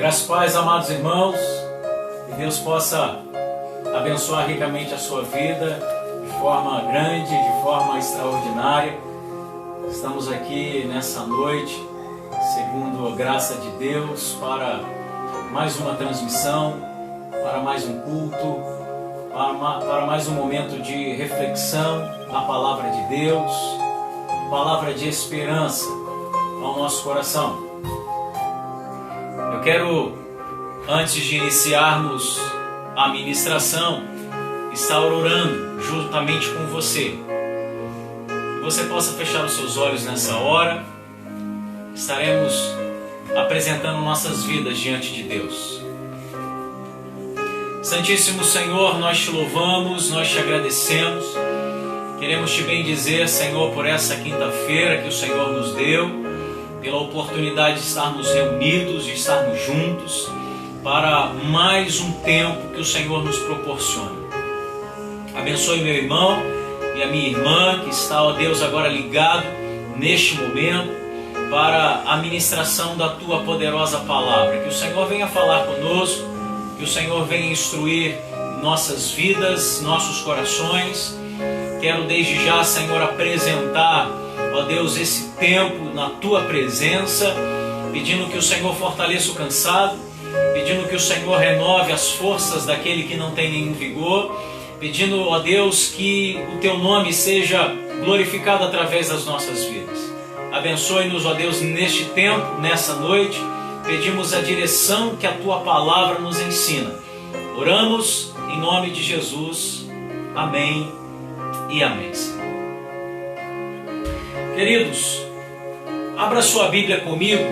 Graças e paz, amados irmãos, que Deus possa abençoar ricamente a sua vida de forma grande, de forma extraordinária. Estamos aqui nessa noite, segundo a graça de Deus, para mais uma transmissão, para mais um culto, para mais um momento de reflexão na palavra de Deus, palavra de esperança ao nosso coração. Eu quero, antes de iniciarmos a ministração, estar orando juntamente com você. Que você possa fechar os seus olhos nessa hora. Estaremos apresentando nossas vidas diante de Deus. Santíssimo Senhor, nós te louvamos, nós te agradecemos. Queremos te bendizer, Senhor, por essa quinta-feira que o Senhor nos deu, pela oportunidade de estarmos reunidos, de estarmos juntos, para mais um tempo que o Senhor nos proporciona. Abençoe meu irmão e a minha irmã, que está, ó Deus, agora ligado neste momento, para a ministração da Tua poderosa palavra. Que o Senhor venha falar conosco, que o Senhor venha instruir nossas vidas, nossos corações. Quero desde já, Senhor, apresentar, ó Deus, esse tempo na Tua presença, pedindo que o Senhor fortaleça o cansado, pedindo que o Senhor renove as forças daquele que não tem nenhum vigor, pedindo, ó Deus, que o Teu nome seja glorificado através das nossas vidas. Abençoe-nos, ó Deus, neste tempo, nessa noite. Pedimos a direção que a Tua palavra nos ensina. Oramos em nome de Jesus. Amém e amém. Queridos, abra sua Bíblia comigo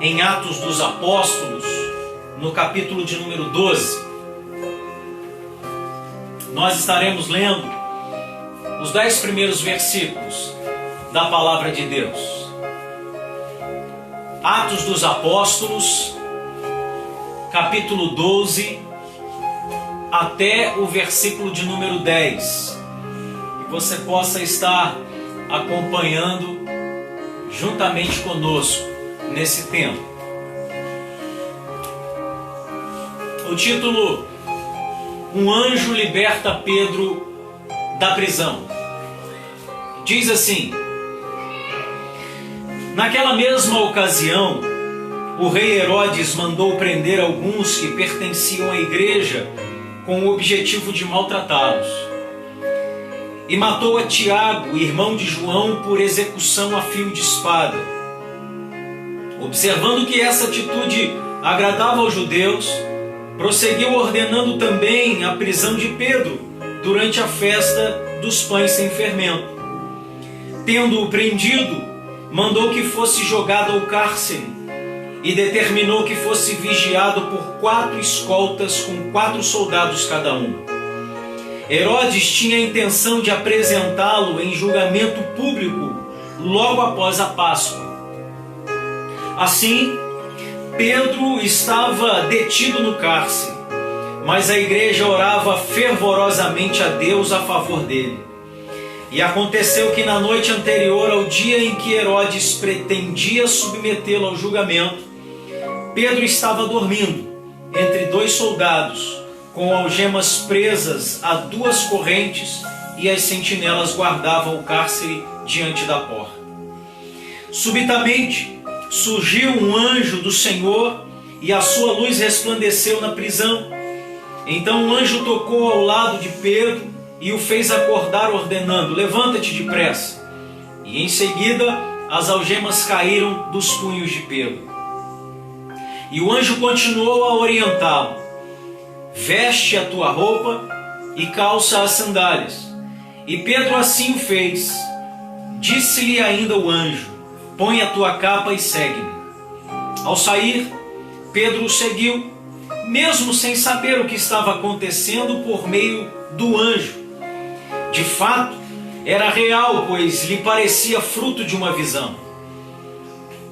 em Atos dos Apóstolos, no capítulo de número 12. Nós estaremos lendo os 10 primeiros versículos da palavra de Deus. Atos dos Apóstolos, capítulo 12, até o versículo de número 10. Que você possa estar acompanhando juntamente conosco nesse tempo. O título: Um anjo liberta Pedro da prisão. Diz assim: Naquela mesma ocasião, o rei Herodes mandou prender alguns que pertenciam à igreja com o objetivo de maltratá-los. E matou a Tiago, irmão de João, por execução a fio de espada. Observando que essa atitude agradava aos judeus, prosseguiu ordenando também a prisão de Pedro durante a festa dos pães sem fermento. Tendo-o prendido, mandou que fosse jogado ao cárcere e determinou que fosse vigiado por 4 escoltas com 4 soldados cada um. Herodes tinha a intenção de apresentá-lo em julgamento público logo após a Páscoa. Assim, Pedro estava detido no cárcere, mas a igreja orava fervorosamente a Deus a favor dele. E aconteceu que na noite anterior ao dia em que Herodes pretendia submetê-lo ao julgamento, Pedro estava dormindo entre 2 soldados, com algemas presas a 2 correntes, e as sentinelas guardavam o cárcere diante da porta. Subitamente surgiu um anjo do Senhor e a sua luz resplandeceu na prisão. Então o anjo tocou ao lado de Pedro e o fez acordar, ordenando: levanta-te depressa. E em seguida as algemas caíram dos punhos de Pedro. E o anjo continuou a orientá-lo: veste a tua roupa e calça as sandálias. E Pedro assim o fez. Disse-lhe ainda o anjo: põe a tua capa e segue-me. Ao sair, Pedro o seguiu, mesmo sem saber o que estava acontecendo por meio do anjo. De fato, era real, pois lhe parecia fruto de uma visão.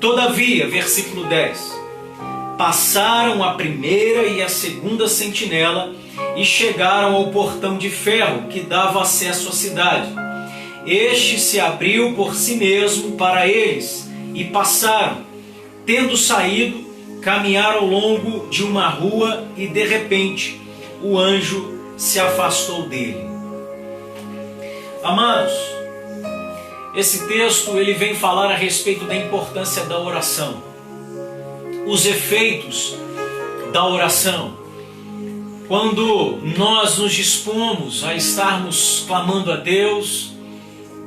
Todavia, versículo 10, passaram a primeira e a segunda sentinela e chegaram ao portão de ferro que dava acesso à cidade. Este se abriu por si mesmo para eles e passaram. Tendo saído, caminhar ao longo de uma rua e de repente o anjo se afastou dele. Amados, esse texto ele vem falar a respeito da importância da oração, os efeitos da oração. Quando nós nos dispomos a estarmos clamando a Deus,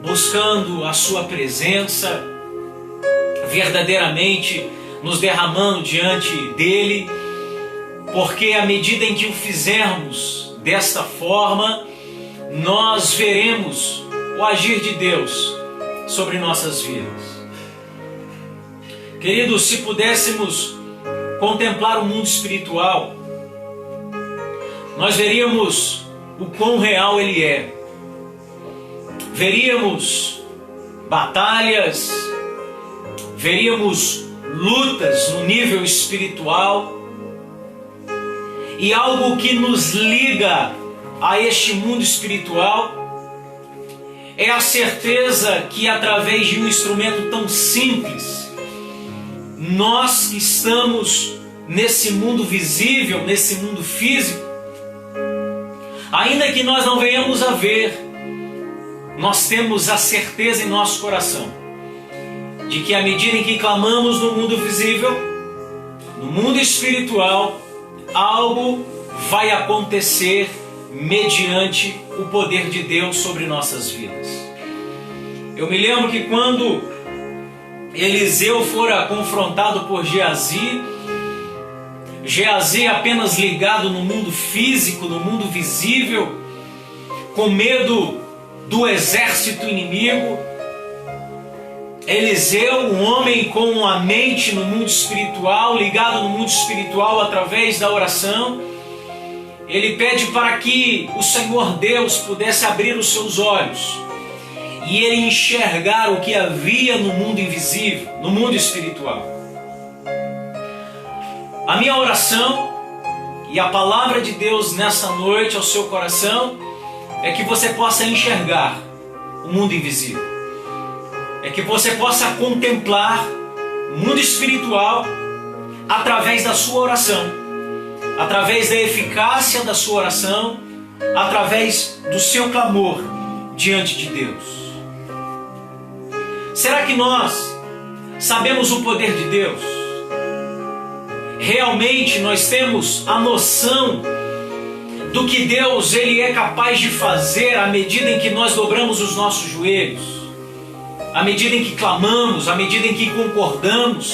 buscando a sua presença, verdadeiramente nos derramando diante dele, porque à medida em que o fizermos desta forma, nós veremos o agir de Deus sobre nossas vidas. Queridos, se pudéssemos contemplar o mundo espiritual, nós veríamos o quão real ele é. Veríamos batalhas, veríamos lutas no nível espiritual, e algo que nos liga a este mundo espiritual é a certeza que através de um instrumento tão simples, nós que estamos nesse mundo visível, nesse mundo físico, ainda que nós não venhamos a ver, nós temos a certeza em nosso coração de que à medida em que clamamos no mundo visível, no mundo espiritual, algo vai acontecer mediante o poder de Deus sobre nossas vidas. Eu me lembro que quando Eliseu fora confrontado por Geazi apenas ligado no mundo físico, no mundo visível, com medo do exército inimigo, Eliseu, um homem com a mente no mundo espiritual, ligado no mundo espiritual através da oração, ele pede para que o Senhor Deus pudesse abrir os seus olhos e ele enxergar o que havia no mundo invisível, no mundo espiritual. A minha oração e a palavra de Deus nessa noite ao seu coração é que você possa enxergar o mundo invisível. É que você possa contemplar o mundo espiritual através da sua oração, através da eficácia da sua oração, através do seu clamor diante de Deus. Será que nós sabemos o poder de Deus? Realmente nós temos a noção do que Deus ele é capaz de fazer à medida em que nós dobramos os nossos joelhos, à medida em que clamamos, à medida em que concordamos,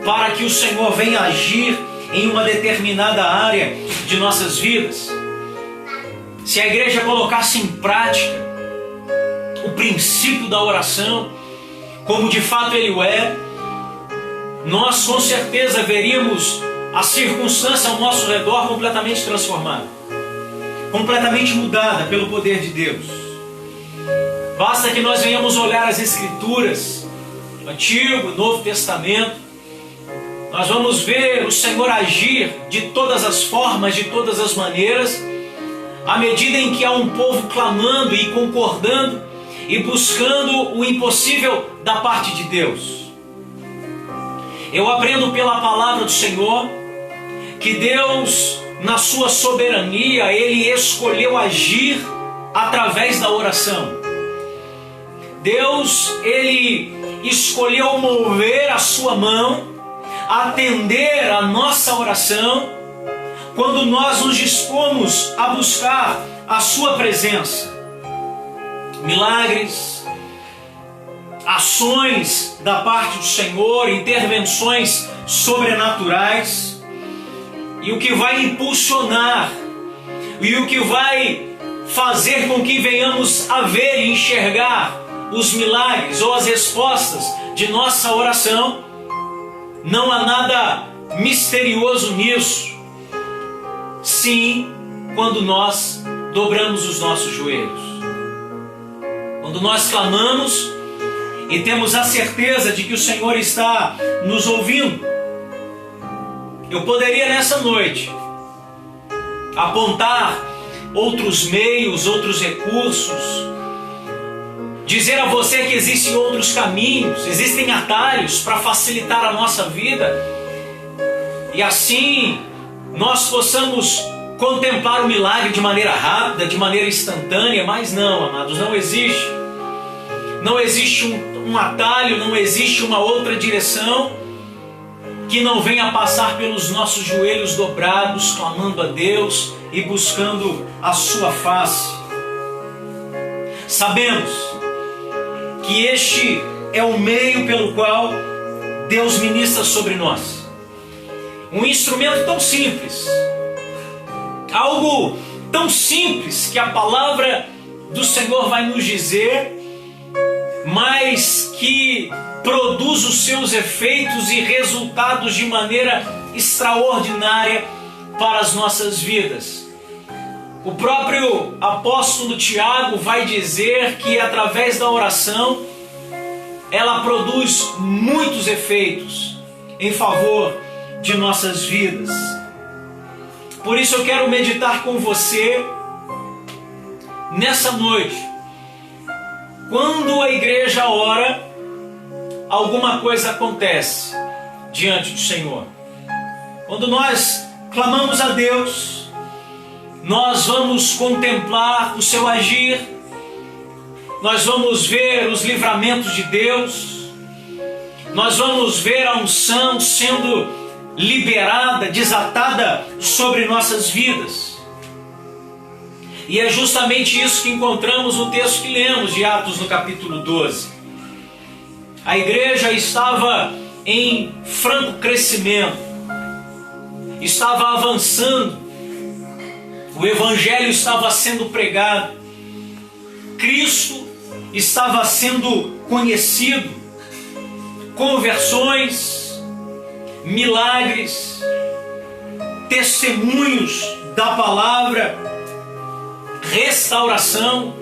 para que o Senhor venha agir em uma determinada área de nossas vidas? Se a igreja colocasse em prática o princípio da oração, como de fato ele é, nós com certeza veríamos a circunstância ao nosso redor completamente transformada, completamente mudada pelo poder de Deus. Basta que nós venhamos olhar as Escrituras, Antigo e Novo Testamento, nós vamos ver o Senhor agir de todas as formas, de todas as maneiras, à medida em que há um povo clamando e concordando e buscando o impossível da parte de Deus. Eu aprendo pela palavra do Senhor que Deus, na sua soberania, Ele escolheu agir através da oração. Deus, Ele escolheu mover a sua mão, atender a nossa oração, quando nós nos dispomos a buscar a sua presença. Milagres, ações da parte do Senhor, intervenções sobrenaturais, e o que vai impulsionar, e o que vai fazer com que venhamos a ver e enxergar os milagres ou as respostas de nossa oração, não há nada misterioso nisso. Sim, quando nós dobramos os nossos joelhos, quando nós clamamos e temos a certeza de que o Senhor está nos ouvindo. Eu poderia nessa noite apontar outros meios, outros recursos, dizer a você que existem outros caminhos, existem atalhos para facilitar a nossa vida, e assim nós possamos contemplar o milagre de maneira rápida, de maneira instantânea. Mas não, amados, não existe. Não existe um atalho, não existe uma outra direção que não venha passar pelos nossos joelhos dobrados, clamando a Deus e buscando a sua face. Sabemos que este é o meio pelo qual Deus ministra sobre nós. Um instrumento tão simples, algo tão simples que a palavra do Senhor vai nos dizer, mas que produz os seus efeitos e resultados de maneira extraordinária para as nossas vidas. O próprio apóstolo Tiago vai dizer que através da oração ela produz muitos efeitos em favor de nossas vidas. Por isso eu quero meditar com você nessa noite. Quando a igreja ora, alguma coisa acontece diante do Senhor. Quando nós clamamos a Deus, nós vamos contemplar o seu agir, nós vamos ver os livramentos de Deus, nós vamos ver a unção sendo liberada, desatada sobre nossas vidas. E é justamente isso que encontramos no texto que lemos de Atos no capítulo 12. A igreja estava em franco crescimento, estava avançando, o evangelho estava sendo pregado, Cristo estava sendo conhecido, conversões, milagres, testemunhos da palavra, restauração,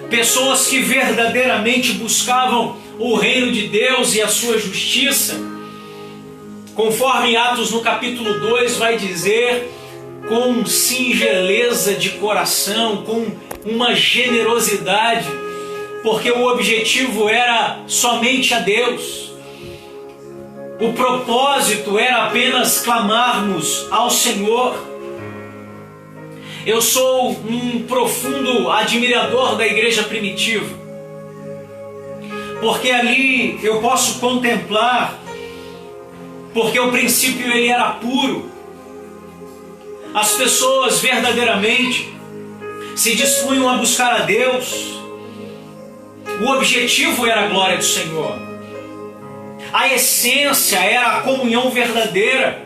pessoas que verdadeiramente buscavam o reino de Deus e a sua justiça, conforme Atos no capítulo 2 vai dizer, com singeleza de coração, com uma generosidade, porque o objetivo era somente a Deus. O propósito era apenas clamarmos ao Senhor. Eu sou um profundo admirador da igreja primitiva, porque ali eu posso contemplar, porque o princípio ele era puro. As pessoas verdadeiramente se dispunham a buscar a Deus. O objetivo era a glória do Senhor. A essência era a comunhão verdadeira,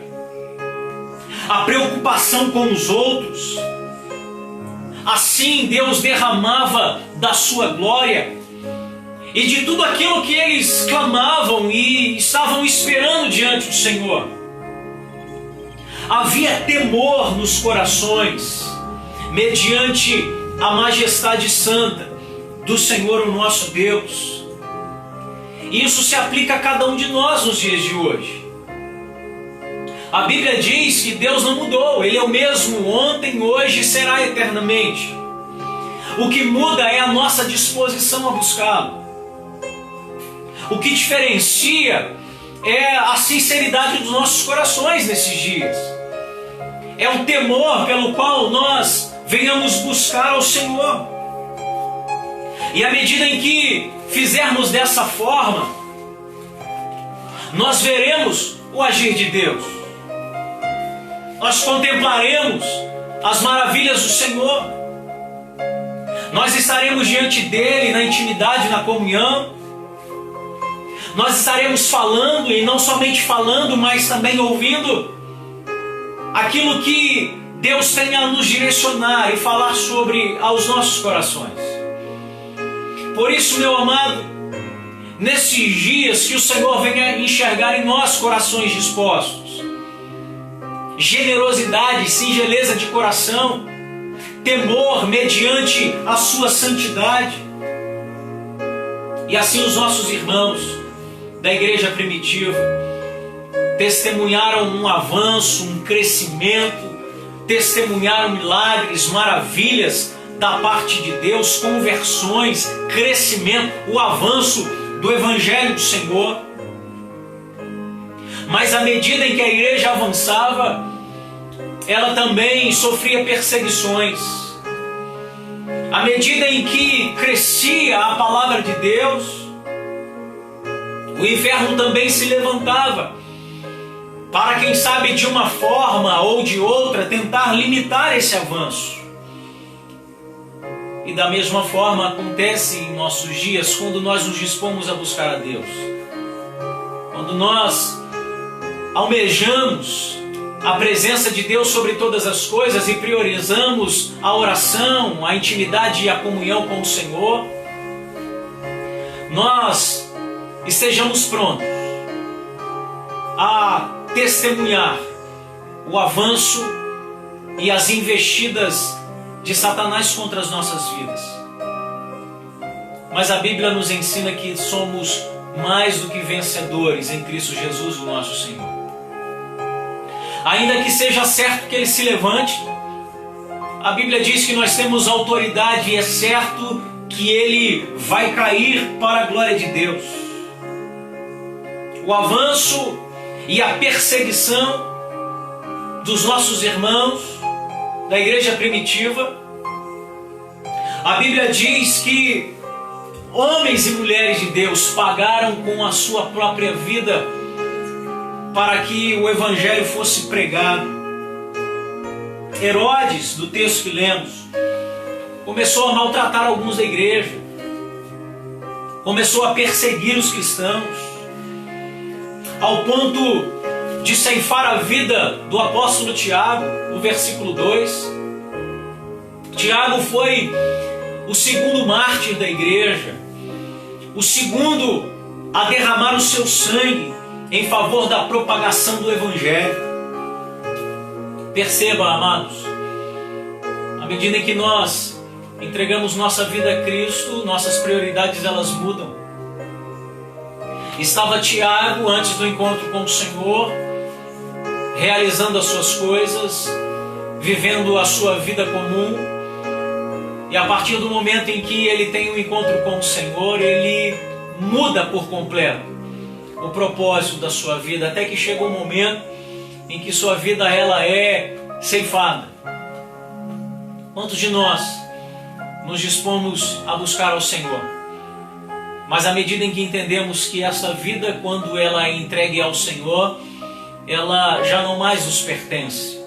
a preocupação com os outros. Assim Deus derramava da sua glória e de tudo aquilo que eles clamavam e estavam esperando diante do Senhor. Havia temor nos corações, mediante a majestade santa do Senhor, o nosso Deus. Isso se aplica a cada um de nós nos dias de hoje. A Bíblia diz que Deus não mudou, Ele é o mesmo ontem, hoje e será eternamente. O que muda é a nossa disposição a buscá-lo. O que diferencia é a sinceridade dos nossos corações nesses dias. É o temor pelo qual nós venhamos buscar ao Senhor. E à medida em que fizermos dessa forma, nós veremos o agir de Deus. Nós contemplaremos as maravilhas do Senhor. Nós estaremos diante dEle na intimidade, na comunhão. Nós estaremos falando, e não somente falando, mas também ouvindo aquilo que Deus tem a nos direcionar e falar sobre aos nossos corações. Por isso, meu amado, nesses dias que o Senhor venha enxergar em nós corações dispostos, generosidade, singeleza de coração, temor mediante a sua santidade. E assim os nossos irmãos da igreja primitiva testemunharam um avanço, um crescimento, testemunharam milagres, maravilhas da parte de Deus, conversões, crescimento, o avanço do Evangelho do Senhor. Mas à medida em que a igreja avançava, ela também sofria perseguições. À medida em que crescia a palavra de Deus, o inferno também se levantava para, quem sabe, de uma forma ou de outra, tentar limitar esse avanço. E da mesma forma acontece em nossos dias quando nós nos dispomos a buscar a Deus. Quando nós almejamos a presença de Deus sobre todas as coisas e priorizamos a oração, a intimidade e a comunhão com o Senhor, nós estejamos prontos a testemunhar o avanço e as investidas de Satanás contra as nossas vidas. Mas a Bíblia nos ensina que somos mais do que vencedores em Cristo Jesus, o nosso Senhor. Ainda que seja certo que Ele se levante, a Bíblia diz que nós temos autoridade e é certo que Ele vai cair para a glória de Deus. O avanço e a perseguição dos nossos irmãos da igreja primitiva, a Bíblia diz que homens e mulheres de Deus pagaram com a sua própria vida para que o evangelho fosse pregado. Herodes, do texto que lemos, começou a maltratar alguns da igreja, começou a perseguir os cristãos, ao ponto de ceifar a vida do apóstolo Tiago, no versículo 2. Tiago foi o segundo mártir da igreja, o segundo a derramar o seu sangue em favor da propagação do evangelho. Perceba, amados, à medida em que nós entregamos nossa vida a Cristo, nossas prioridades elas mudam. Estava Tiago antes do encontro com o Senhor, realizando as suas coisas, vivendo a sua vida comum, e a partir do momento em que ele tem um encontro com o Senhor, ele muda por completo o propósito da sua vida, até que chega um momento em que sua vida ela é ceifada. Quantos de nós nos dispomos a buscar ao Senhor? Mas à medida em que entendemos que essa vida, quando ela é entregue ao Senhor, ela já não mais nos pertence.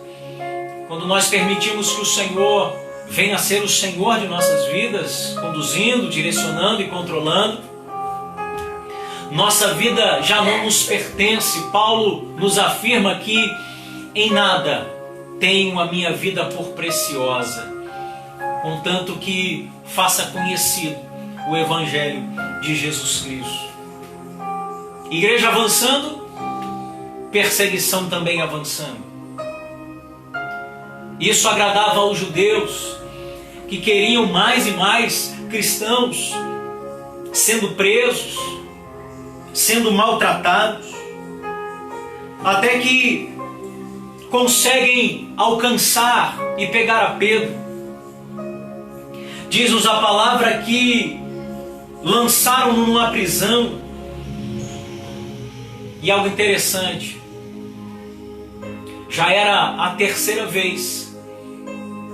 Quando nós permitimos que o Senhor venha a ser o Senhor de nossas vidas, conduzindo, direcionando e controlando, nossa vida já não nos pertence. Paulo nos afirma que em nada tenho a minha vida por preciosa, contanto que faça conhecido o Evangelho de Jesus Cristo. Igreja avançando, perseguição também avançando. Isso agradava aos judeus, que queriam mais e mais cristãos sendo presos, sendo maltratados, até que conseguem alcançar e pegar a Pedro. Diz-nos a palavra que lançaram-no numa prisão. E algo interessante, já era a terceira vez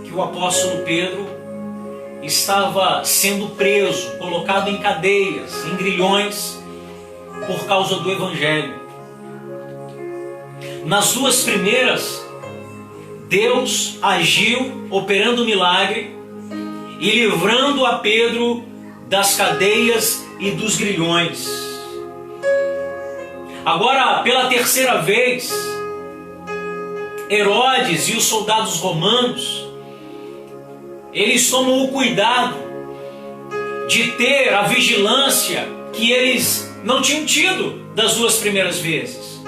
que o apóstolo Pedro estava sendo preso, colocado em cadeias, em grilhões, por causa do Evangelho. Nas duas primeiras, Deus agiu, operando um milagre e livrando a Pedro das cadeias e dos grilhões. Agora, pela terceira vez, Herodes e os soldados romanos, eles tomam o cuidado de ter a vigilância que eles não tinham tido das duas primeiras vezes.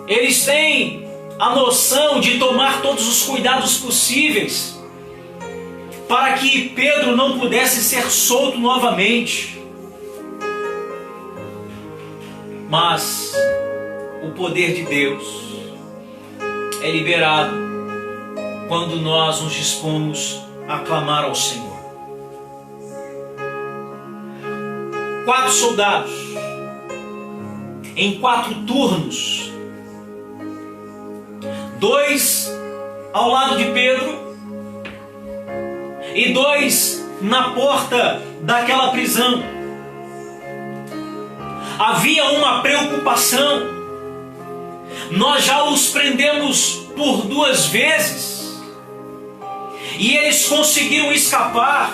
Eles têm a noção de tomar todos os cuidados possíveis para que Pedro não pudesse ser solto novamente. Mas o poder de Deus é liberado quando nós nos dispomos a clamar ao Senhor. 4 soldados em 4 turnos. 2 ao lado de Pedro e 2 na porta daquela prisão. Havia uma preocupação. Nós já os prendemos por 2 vezes e eles conseguiram escapar.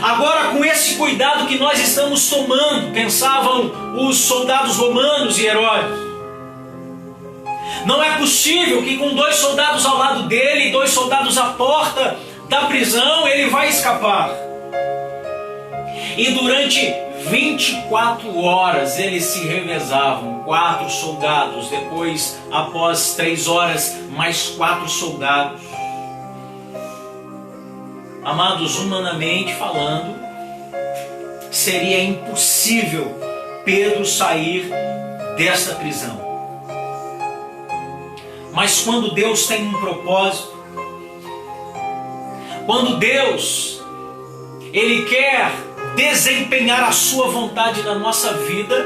Agora, com esse cuidado que nós estamos tomando, pensavam os soldados romanos e Herodes, não é possível que com 2 soldados ao lado dele e 2 soldados à porta da prisão ele vai escapar. E durante 24 horas eles se revezavam, 4 soldados, depois após 3 horas mais 4 soldados. Amados, humanamente falando, seria impossível Pedro sair desta prisão. Mas quando Deus tem um propósito, quando Deus, Ele quer desempenhar a sua vontade na nossa vida,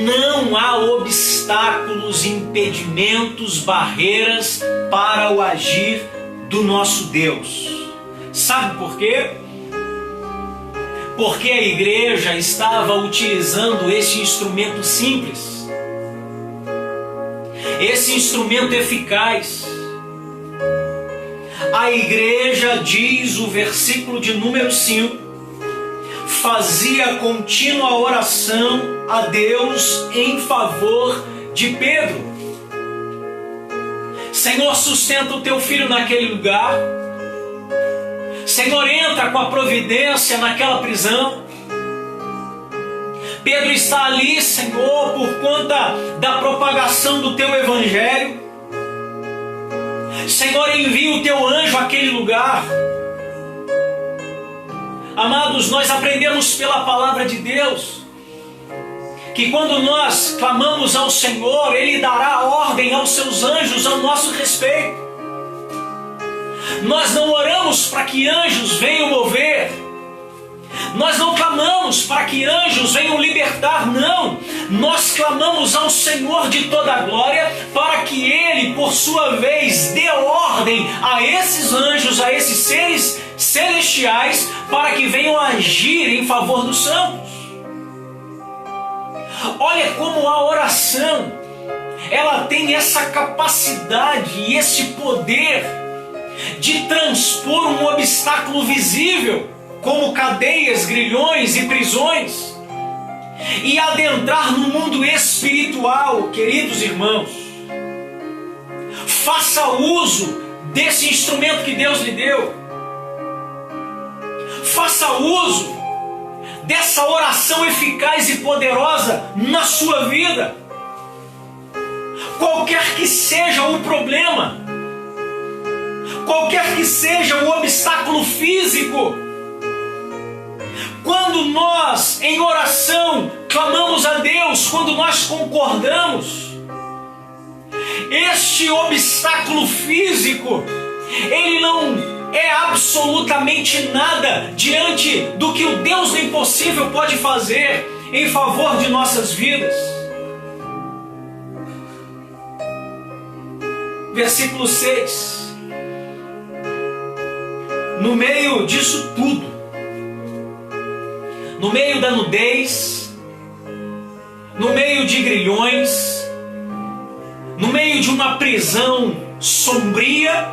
não há obstáculos, impedimentos, barreiras para o agir do nosso Deus. Sabe por quê? Porque a igreja estava utilizando esse instrumento simples, esse instrumento eficaz. A igreja, diz o versículo de número 5, fazia contínua oração a Deus em favor de Pedro. Senhor, sustenta o teu filho naquele lugar. Senhor, entra com a providência naquela prisão. Pedro está ali, Senhor, por conta da propagação do teu evangelho. Senhor, envia o teu anjo àquele lugar. Amados, nós aprendemos pela palavra de Deus que quando nós clamamos ao Senhor, Ele dará ordem aos seus anjos ao nosso respeito. Nós não oramos para que anjos venham mover. Nós não clamamos para que anjos venham libertar, não. Nós clamamos ao Senhor de toda a glória para que Ele, por sua vez, dê ordem a esses anjos, a esses seres celestiais, para que venham agir em favor dos santos. Olha como a oração, ela tem essa capacidade e esse poder de transpor um obstáculo visível, como cadeias, grilhões e prisões, e adentrar no mundo espiritual. Queridos irmãos, faça uso desse instrumento que Deus lhe deu. Faça uso dessa oração eficaz e poderosa na sua vida. Qualquer que seja o problema, qualquer que seja o obstáculo físico, quando nós em oração clamamos a Deus, quando nós concordamos, este obstáculo físico, ele não é absolutamente nada diante do que o Deus do impossível pode fazer em favor de nossas vidas. Versículo 6. No meio disso tudo, no meio da nudez, no meio de grilhões, no meio de uma prisão sombria,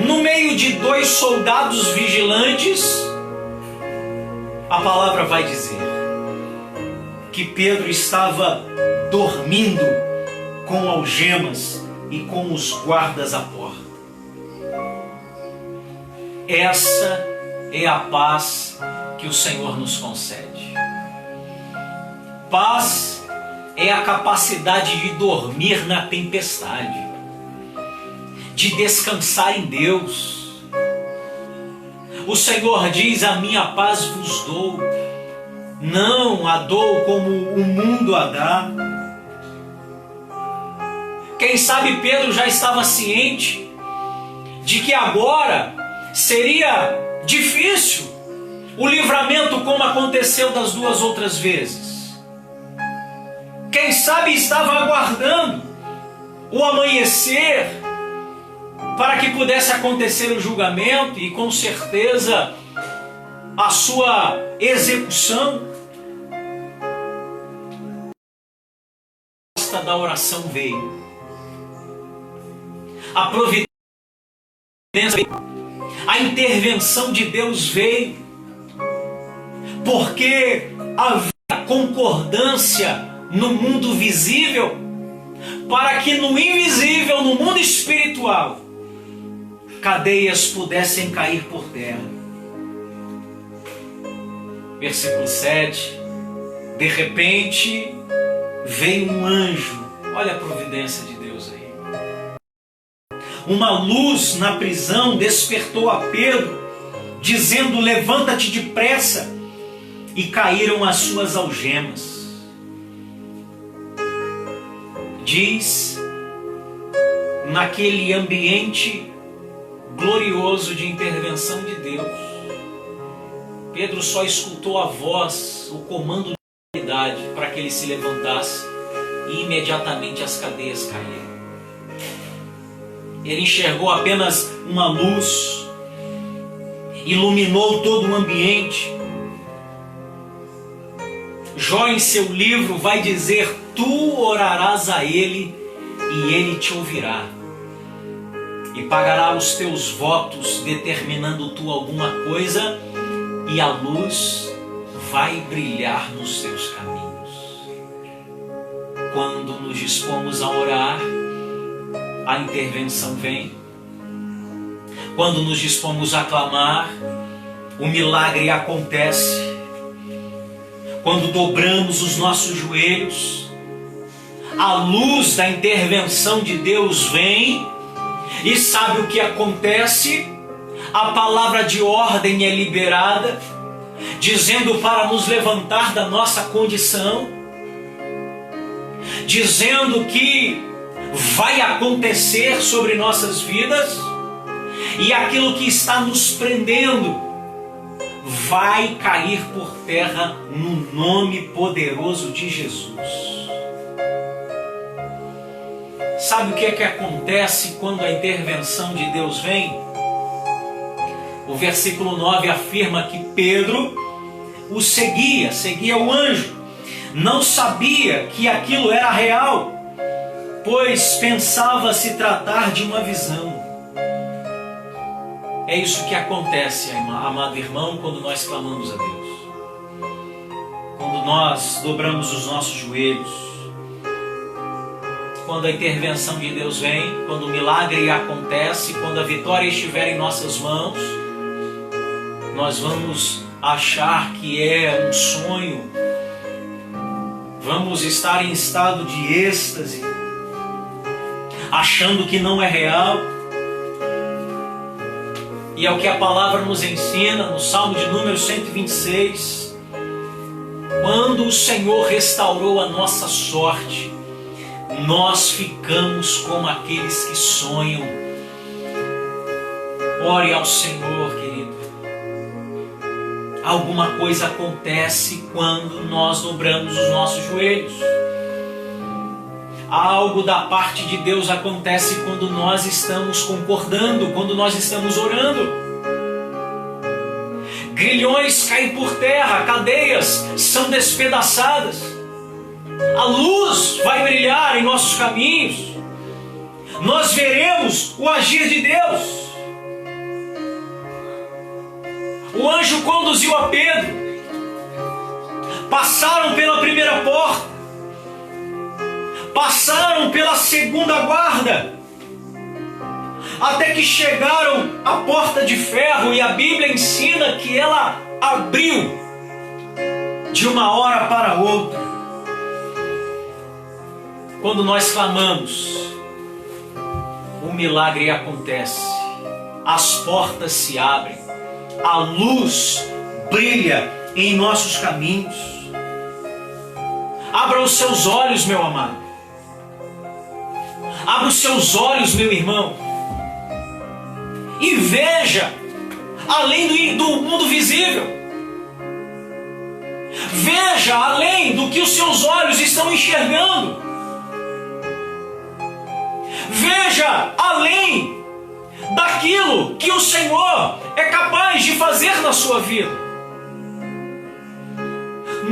no meio de 2 soldados vigilantes, a palavra vai dizer que Pedro estava dormindo com algemas e com os guardas à porta. Essa é a paz que o Senhor nos concede. Paz é a capacidade de dormir na tempestade, de descansar em Deus. O Senhor diz: a minha paz vos dou, não a dou como o mundo a dá. Quem sabe Pedro já estava ciente de que agora seria difícil o livramento como aconteceu das duas outras vezes. Quem sabe estava aguardando o amanhecer para que pudesse acontecer o julgamento e com certeza a sua execução. A resposta da oração veio. A providência veio. A intervenção de Deus veio. Porque havia concordância no mundo visível para que no invisível, no mundo espiritual, cadeias pudessem cair por terra. Versículo 7. De repente veio um anjo. Olha a providência de Deus aí. Uma luz na prisão despertou a Pedro, dizendo: levanta-te depressa. E caíram as suas algemas. Diz, naquele ambiente glorioso de intervenção de Deus, Pedro só escutou a voz, o comando da autoridade para que ele se levantasse e imediatamente as cadeias caíram. Ele enxergou apenas uma luz, iluminou todo o ambiente. Jó, em seu livro, vai dizer: tu orarás a ele e ele te ouvirá, e pagará os teus votos, determinando tu alguma coisa, e a luz vai brilhar nos teus caminhos. Quando nos dispomos a orar, a intervenção vem. Quando nos dispomos a clamar, o milagre acontece. Quando dobramos os nossos joelhos, a luz da intervenção de Deus vem. E sabe o que acontece? A palavra de ordem é liberada, dizendo para nos levantar da nossa condição, dizendo que vai acontecer sobre nossas vidas, e aquilo que está nos prendendo vai cair por terra no nome poderoso de Jesus. Sabe o que é que acontece quando a intervenção de Deus vem? O versículo 9 afirma que Pedro o seguia o anjo. Não sabia que aquilo era real, pois pensava se tratar de uma visão. É isso que acontece, amado irmão, quando nós clamamos a Deus. Quando nós dobramos os nossos joelhos. Quando a intervenção de Deus vem, quando o milagre acontece, quando a vitória estiver em nossas mãos, nós vamos achar que é um sonho. Vamos estar em estado de êxtase, achando que não é real. E é o que a palavra nos ensina no Salmo de número 126. Quando o Senhor restaurou a nossa sorte, nós ficamos como aqueles que sonham. Ore ao Senhor, querido. Alguma coisa acontece quando nós dobramos os nossos joelhos. Algo da parte de Deus acontece quando nós estamos concordando, quando nós estamos orando. Grilhões caem por terra, cadeias são despedaçadas. A luz vai brilhar em nossos caminhos. Nós veremos o agir de Deus. O anjo conduziu a Pedro. Passaram pela primeira porta. Passaram pela segunda guarda, até que chegaram à porta de ferro, e a Bíblia ensina que ela abriu de uma hora para outra. Quando nós clamamos, o milagre acontece, as portas se abrem, a luz brilha em nossos caminhos. Abra os seus olhos, meu amado. Abra os seus olhos, meu irmão, e veja além do mundo visível. Veja além do que os seus olhos estão enxergando. Veja além daquilo que o Senhor é capaz de fazer na sua vida.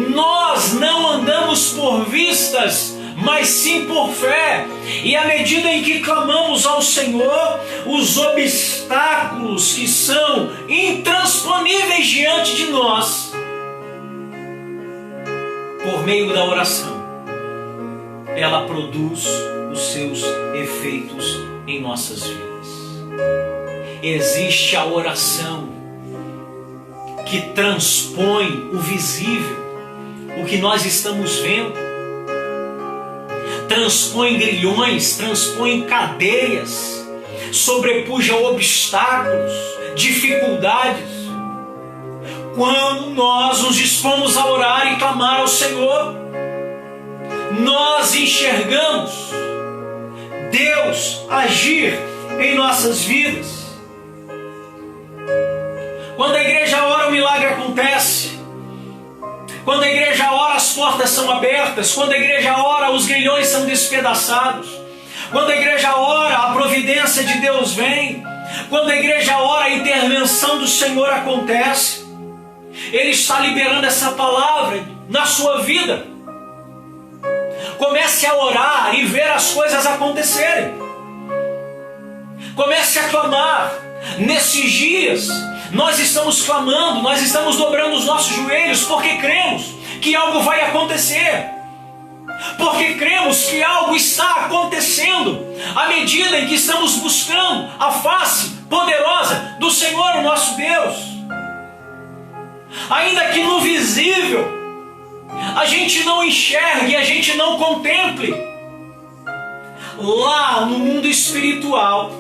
Nós não andamos por vistas, mas sim por fé. E à medida em que clamamos ao Senhor, os obstáculos que são intransponíveis diante de nós, por meio da oração, ela produz os seus efeitos em nossas vidas. Existe a oração que transpõe o visível, o que nós estamos vendo, transpõe grilhões, transpõe cadeias, sobrepuja obstáculos, dificuldades. Quando nós nos dispomos a orar e clamar ao Senhor, nós enxergamos Deus agir em nossas vidas. Quando a igreja ora, o milagre acontece. Quando a igreja ora, as portas são abertas. Quando a igreja ora, os grilhões são despedaçados. Quando a igreja ora, a providência de Deus vem. Quando a igreja ora, a intervenção do Senhor acontece. Ele está liberando essa palavra na sua vida. Comece a orar e ver as coisas acontecerem. Comece a clamar. Nesses dias, nós estamos clamando, nós estamos dobrando os nossos joelhos, porque cremos que algo vai acontecer. Porque cremos que algo está acontecendo à medida em que estamos buscando a face poderosa do Senhor, o nosso Deus. Ainda que no visível a gente não enxergue, a gente não contemple, lá no mundo espiritual,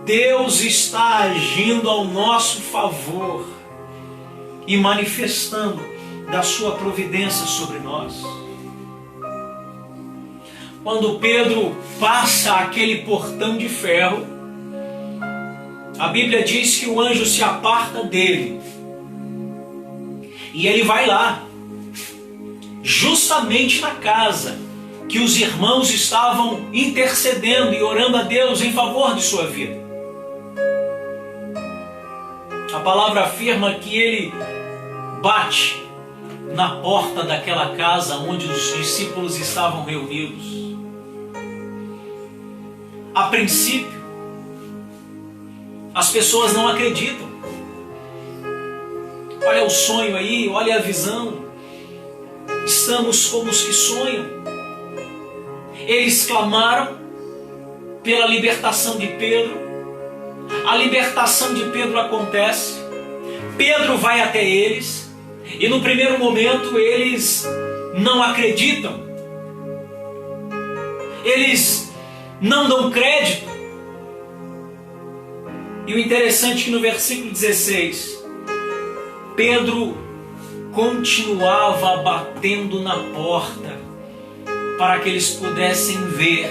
Deus está agindo ao nosso favor e manifestando da sua providência sobre nós. Quando Pedro passa aquele portão de ferro, a Bíblia diz que o anjo se aparta dele e ele vai lá, justamente na casa que os irmãos estavam intercedendo e orando a Deus em favor de sua vida. A palavra afirma que ele bate na porta daquela casa onde os discípulos estavam reunidos. A princípio, as pessoas não acreditam. Olha o sonho aí, olha a visão. Estamos como os que sonham. Eles clamaram pela libertação de Pedro. A libertação de Pedro acontece. Pedro vai até eles. E no primeiro momento eles não acreditam. Eles não dão crédito. E o interessante é que no versículo 16, Pedro continuava batendo na porta para que eles pudessem ver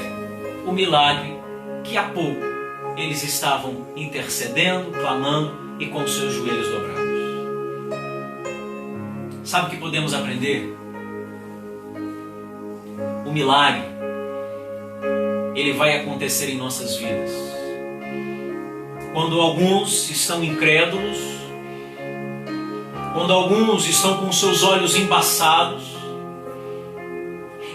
o milagre que há pouco eles estavam intercedendo, clamando e com seus joelhos dobrados. Sabe o que podemos aprender? O milagre, ele vai acontecer em nossas vidas. Quando alguns estão incrédulos, quando alguns estão com seus olhos embaçados,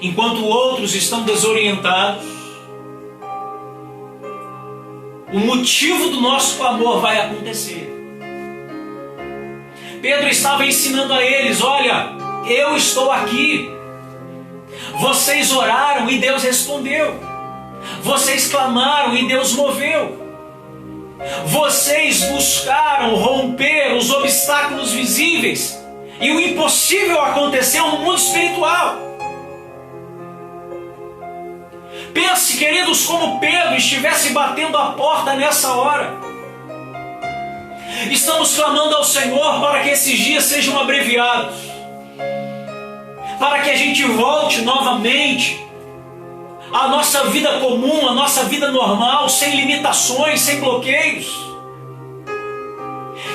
enquanto outros estão desorientados, o motivo do nosso clamor vai acontecer. Pedro estava ensinando a eles: olha, eu estou aqui. Vocês oraram e Deus respondeu. Vocês clamaram e Deus moveu. Vocês buscaram romper os obstáculos visíveis e o impossível aconteceu no mundo espiritual. Pense, queridos, como Pedro estivesse batendo a porta nessa hora. Estamos clamando ao Senhor para que esses dias sejam abreviados, para que a gente volte novamente à nossa vida comum, à nossa vida normal, sem limitações, sem bloqueios.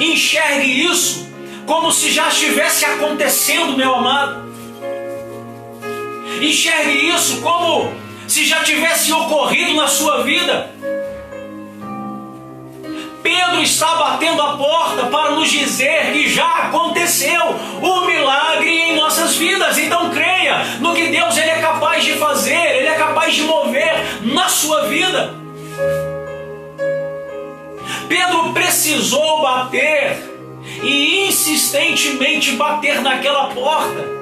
Enxergue isso como se já estivesse acontecendo, meu amado. Enxergue isso como se já tivesse ocorrido na sua vida. Pedro está batendo a porta para nos dizer que já aconteceu o milagre em nossas vidas. Então creia no que Deus ele é capaz de fazer, Ele é capaz de mover na sua vida. Pedro precisou bater e insistentemente bater naquela porta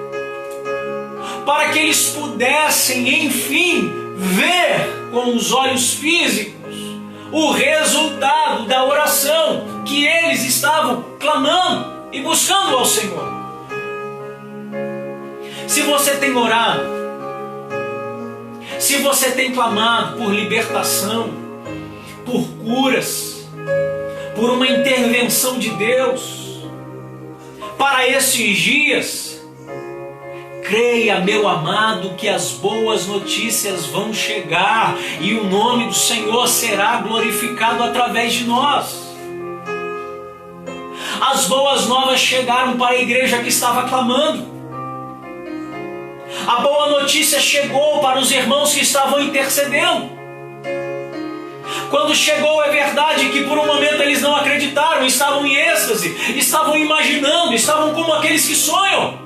para que eles pudessem, enfim, ver com os olhos físicos o resultado da oração que eles estavam clamando e buscando ao Senhor. Se você tem orado, se você tem clamado por libertação, por curas, por uma intervenção de Deus para esses dias, creia, meu amado, que as boas notícias vão chegar e o nome do Senhor será glorificado através de nós. As boas novas chegaram para a igreja que estava clamando. A boa notícia chegou para os irmãos que estavam intercedendo. Quando chegou, é verdade que por um momento eles não acreditaram, estavam em êxtase, estavam imaginando, estavam como aqueles que sonham.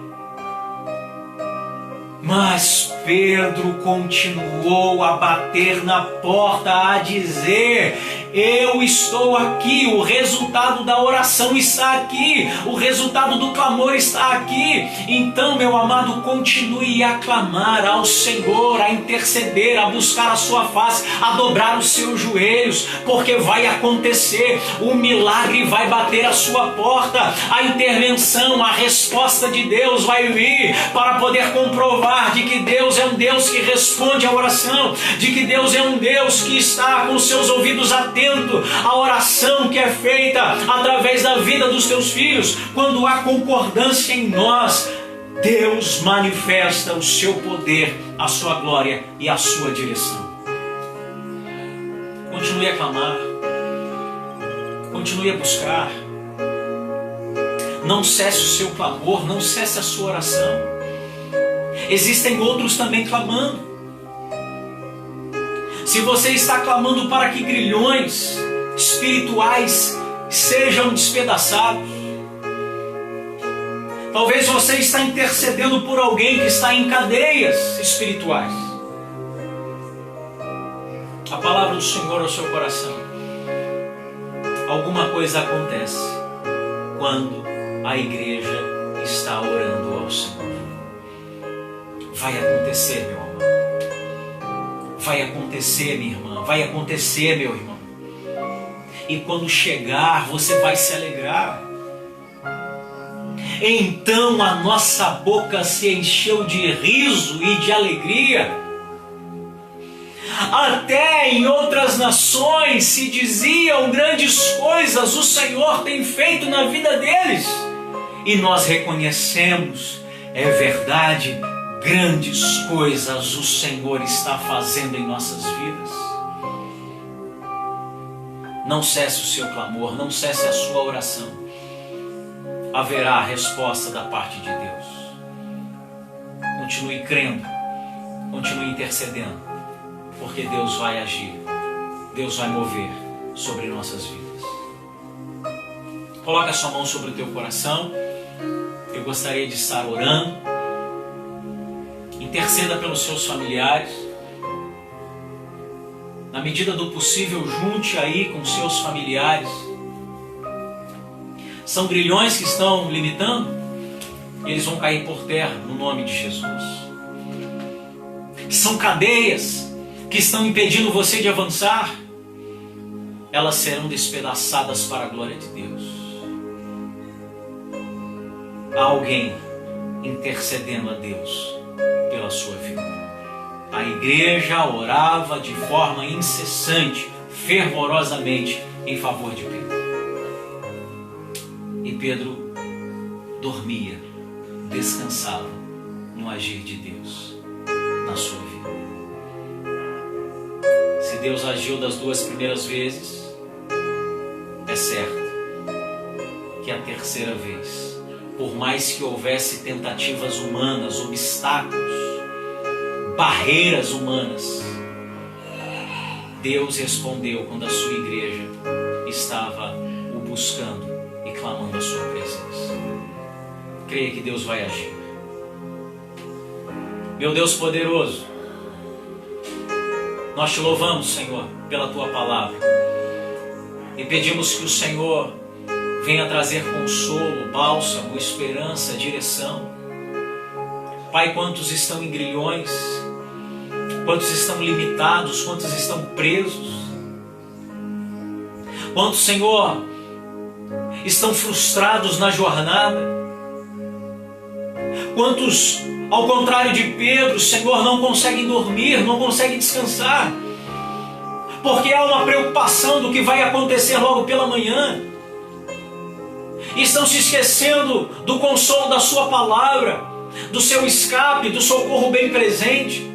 Mas Pedro continuou a bater na porta, a dizer: eu estou aqui, o resultado da oração está aqui, o resultado do clamor está aqui. Então, meu amado, continue a clamar ao Senhor, a interceder, a buscar a sua face, a dobrar os seus joelhos, porque vai acontecer, o milagre vai bater a sua porta, a intervenção, a resposta de Deus vai vir para poder comprovar de que Deus é um Deus que responde à oração, de que Deus é um Deus que está com seus ouvidos atentos à oração que é feita através da vida dos teus filhos. Quando há concordância em nós, Deus manifesta o seu poder, a sua glória e a sua direção. Continue a clamar, continue a buscar, não cesse o seu clamor, não cesse a sua oração. Existem outros também clamando. Se você está clamando para que grilhões espirituais sejam despedaçados, talvez você está intercedendo por alguém que está em cadeias espirituais. A palavra do Senhor ao seu coração: alguma coisa acontece quando a igreja está orando ao Senhor. Vai acontecer, meu amado. Vai acontecer, minha irmã. Vai acontecer, meu irmão. E quando chegar, você vai se alegrar. Então a nossa boca se encheu de riso e de alegria. Até em outras nações se diziam grandes coisas o Senhor tem feito na vida deles. E nós reconhecemos, é verdade, grandes coisas o Senhor está fazendo em nossas vidas. Não cesse o seu clamor, não cesse a sua oração. Haverá a resposta da parte de Deus. Continue crendo, continue intercedendo, porque Deus vai agir, Deus vai mover sobre nossas vidas. Coloque a sua mão sobre o teu coração. Eu gostaria de estar orando. Interceda pelos seus familiares. Na medida do possível, junte aí com seus familiares. São grilhões que estão limitando, eles vão cair por terra no nome de Jesus. São cadeias que estão impedindo você de avançar, elas serão despedaçadas para a glória de Deus. Há alguém intercedendo a Deus pela sua vida. A igreja orava de forma incessante, fervorosamente em favor de Pedro. E Pedro dormia, descansava no agir de Deus na sua vida. Se Deus agiu das duas primeiras vezes, é certo que a terceira vez por mais que houvesse tentativas humanas, obstáculos, barreiras humanas, Deus respondeu quando a sua igreja estava o buscando e clamando a sua presença. Creia que Deus vai agir. Meu Deus poderoso, nós te louvamos, Senhor, pela tua palavra e pedimos que o Senhor venha trazer consolo, bálsamo, esperança, direção. Pai, quantos estão em grilhões, quantos estão limitados, quantos estão presos, quantos, Senhor, estão frustrados na jornada, quantos, ao contrário de Pedro, Senhor, não conseguem dormir, não conseguem descansar, porque há uma preocupação do que vai acontecer logo pela manhã, estão se esquecendo do consolo da sua palavra, do seu escape, do socorro bem presente,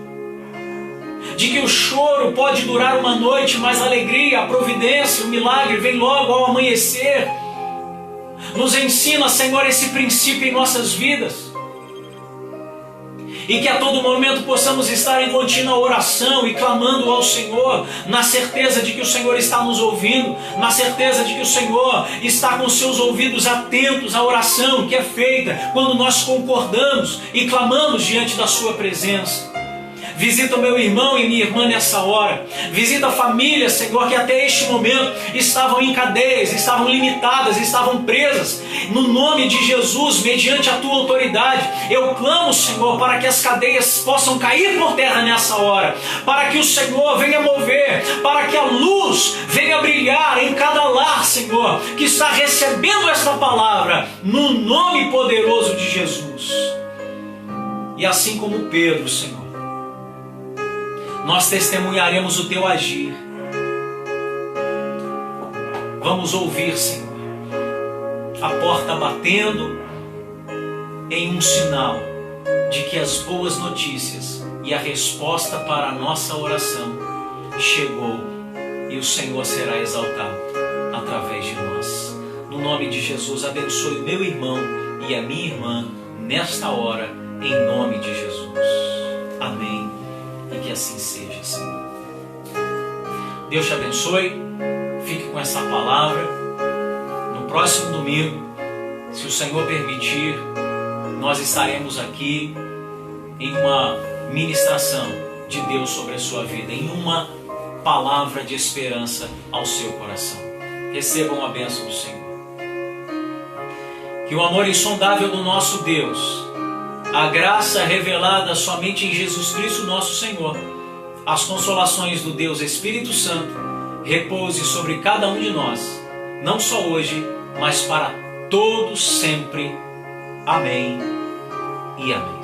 de que o choro pode durar uma noite, mas a alegria, a providência, o milagre vem logo ao amanhecer. Nos ensina, Senhor, esse princípio em nossas vidas. E que a todo momento possamos estar em contínua oração e clamando ao Senhor, na certeza de que o Senhor está nos ouvindo, na certeza de que o Senhor está com seus ouvidos atentos à oração que é feita quando nós concordamos e clamamos diante da sua presença. Visita o meu irmão e minha irmã nessa hora. Visita a família, Senhor, que até este momento estavam em cadeias, estavam limitadas, estavam presas. No nome de Jesus, mediante a tua autoridade, eu clamo, Senhor, para que as cadeias possam cair por terra nessa hora. Para que o Senhor venha mover, para que a luz venha brilhar em cada lar, Senhor, que está recebendo esta palavra, no nome poderoso de Jesus. E assim como Pedro, Senhor, nós testemunharemos o teu agir. Vamos ouvir, Senhor, a porta batendo em um sinal de que as boas notícias e a resposta para a nossa oração chegou e o Senhor será exaltado através de nós. No nome de Jesus, abençoe o meu irmão e a minha irmã nesta hora, em nome de Jesus. Amém. E que assim seja, Senhor. Deus te abençoe. Fique com essa palavra. No próximo domingo, se o Senhor permitir, nós estaremos aqui em uma ministração de Deus sobre a sua vida, em uma palavra de esperança ao seu coração. Recebam a bênção do Senhor. Que o amor insondável do nosso Deus, a graça revelada somente em Jesus Cristo nosso Senhor, as consolações do Deus Espírito Santo, repouse sobre cada um de nós, não só hoje, mas para todos sempre. Amém e amém.